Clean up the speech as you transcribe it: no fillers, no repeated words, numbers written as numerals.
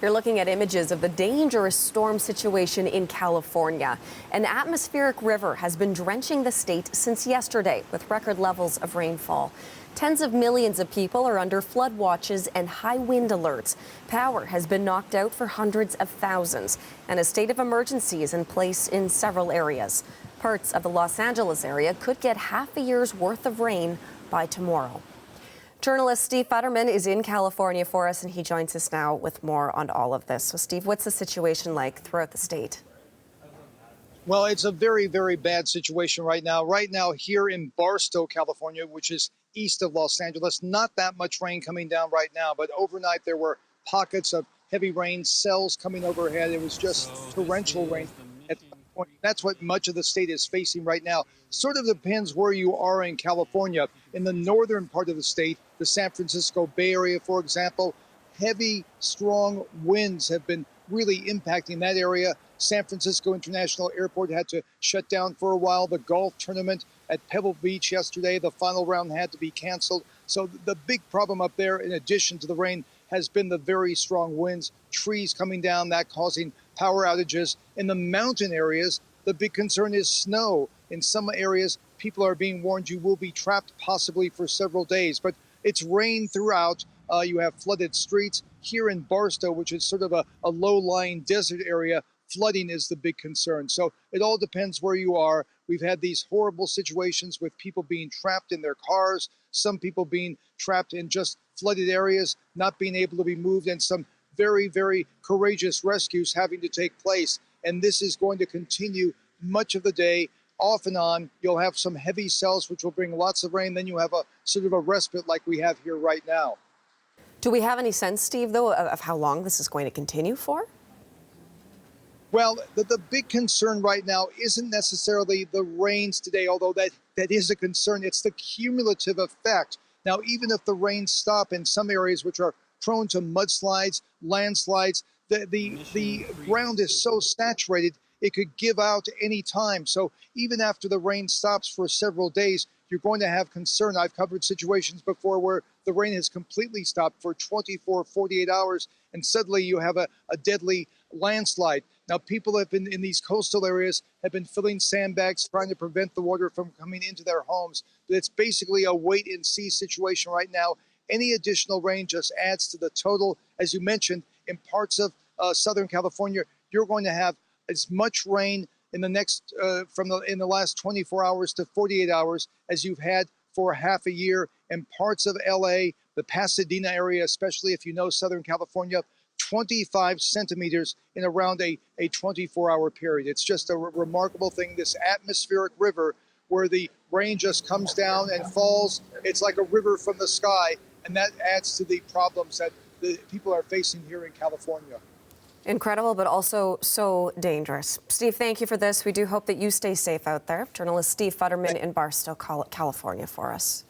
You're looking at images of the dangerous storm situation in California. An atmospheric river has been drenching the state since yesterday with record levels of rainfall. Tens of millions of people are under flood watches and high wind alerts. Power has been knocked out for hundreds of thousands, and a state of emergency is in place in several areas. Parts of the Los Angeles area could get half a year's worth of rain by tomorrow. Journalist Steve Futterman is in California for us, and he joins us now with more on all of this. So, Steve, what's the situation like throughout the state? Well, it's a very, very bad situation right now. Right now here in Barstow, California, which is east of Los Angeles, not that much rain coming down right now, but overnight there were pockets of heavy rain, cells coming overhead. It was just torrential rain at that point. That's what much of the state is facing right now. Sort of depends where you are in California. In the northern part of the state, the San Francisco Bay Area, for example, heavy, strong winds have been really impacting that area. San Francisco International Airport had to shut down for a while. The golf tournament at Pebble Beach yesterday, the final round had to be canceled. So the big problem up there, in addition to the rain, has been the very strong winds, trees coming down, that causing power outages. In the mountain areas, the big concern is snow. In some areas, people are being warned you will be trapped possibly for several days. But it's rain throughout. You have flooded streets. Here in Barstow, which is sort of a low-lying desert area, flooding is the big concern. So it all depends where you are. We've had these horrible situations with people being trapped in their cars, some people being trapped in just flooded areas, not being able to be moved, and some very, very courageous rescues having to take place. And this is going to continue much of the day. Off and on, you'll have some heavy cells, which will bring lots of rain. Then you have a sort of a respite like we have here right now. Do we have any sense, Steve, though, of how long this is going to continue for? Well, the big concern right now isn't necessarily the rains today, although that is a concern. It's the cumulative effect. Now, even if the rains stop in some areas which are prone to mudslides, landslides, the ground is so saturated it could give out any time. So even after the rain stops for several days, you're going to have concern. I've covered situations before where the rain has completely stopped for 24, 48 hours, and suddenly you have a deadly landslide. Now, people have been in these coastal areas have been filling sandbags, trying to prevent the water from coming into their homes. But it's basically a wait-and-see situation right now. Any additional rain just adds to the total. As you mentioned, in parts of Southern California, you're going to have as much rain in the next in the last 24 hours to 48 hours as you've had for half a year. In parts of LA, the Pasadena area, especially if you know Southern California, 25 centimeters in around a 24-hour period. It's just a remarkable thing, this atmospheric river where the rain just comes down and falls. It's like a river from the sky, and that adds to the problems that the people are facing here in California. Incredible, but also so dangerous. Steve, thank you for this. We do hope that you stay safe out there. Journalist Steve Futterman in Barstow, California for us.